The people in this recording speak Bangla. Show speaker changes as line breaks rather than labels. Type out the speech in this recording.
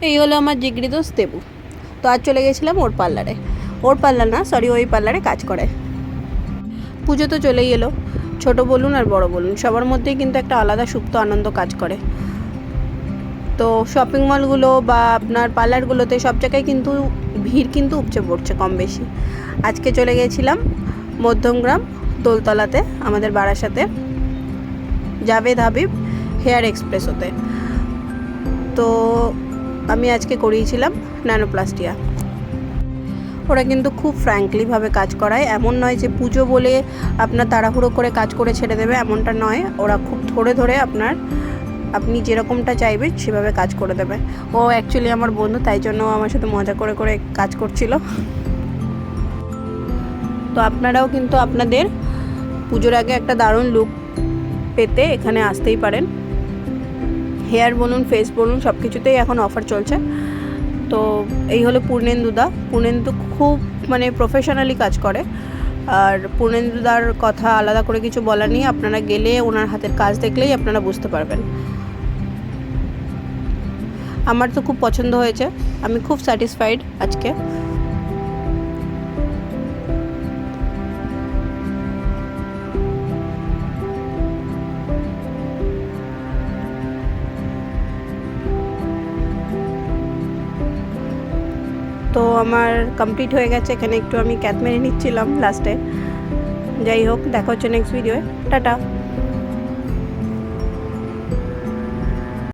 এই হলো আমার জিগরি দোস্ত দেবু। তো আজ চলে গেছিলাম ওর পার্লারে, ওই পার্লারে কাজ করে। পুজো তো চলেই এলো, ছোট বলুন আর বড় বলুন সবার মধ্যেই কিন্তু একটা আলাদা সুপ্ত আনন্দ কাজ করে। তো শপিং মলগুলো বা আপনার পার্লারগুলোতে সব জায়গায় কিন্তু ভিড় কিন্তু উপচে পড়ছে কম বেশি। আজকে চলে গিয়েছিলাম মধ্যমগ্রাম দোলতলাতে, আমাদের বারাসাতে জাভেদ হাবিব হেয়ার এক্সপ্রেসোতে। তো আমি আজকে করিয়েছিলাম ন্যানোপ্লাস্টিয়া। ওরা কিন্তু খুব ফ্র্যাঙ্কলিভাবে কাজ করায়, এমন নয় যে পুজো বলে আপনার তাড়াহুড়ো করে কাজ করে ছেড়ে দেবে, এমনটা নয়। ওরা খুব ধরে ধরে আপনি যেরকমটা চাইবেন সেভাবে কাজ করে দেবে। ও অ্যাকচুয়ালি আমার বন্ধু, তাই জন্য আমার সাথে মজা করে করে কাজ করছিল। তো আপনারাও কিন্তু আপনাদের পুজোর আগে একটা দারুণ লুক পেতে এখানে আসতেই পারেন। হেয়ার বলুন, ফেস বলুন, সব কিছুতেই এখন অফার চলছে। তো এই হলো পূর্ণেন্দু খুব প্রফেশনালি কাজ করে। আর পূর্ণেন্দুদার কথা আলাদা করে কিছু বলার নেই, আপনারা গেলে ওনার হাতের কাজ দেখলেই আপনারা বুঝতে পারবেন। আমার তো খুব পছন্দ হয়েছে, আমি খুব স্যাটিসফাইড আজকে। তো আমার কমপ্লিট হয়ে গেছে, এখানে একটু আমি ক্যাথ মেরে নিচ্ছিলাম লাস্টে। যাই হোক, দেখা হচ্ছে নেক্সট ভিডিওয়ে। টাটা।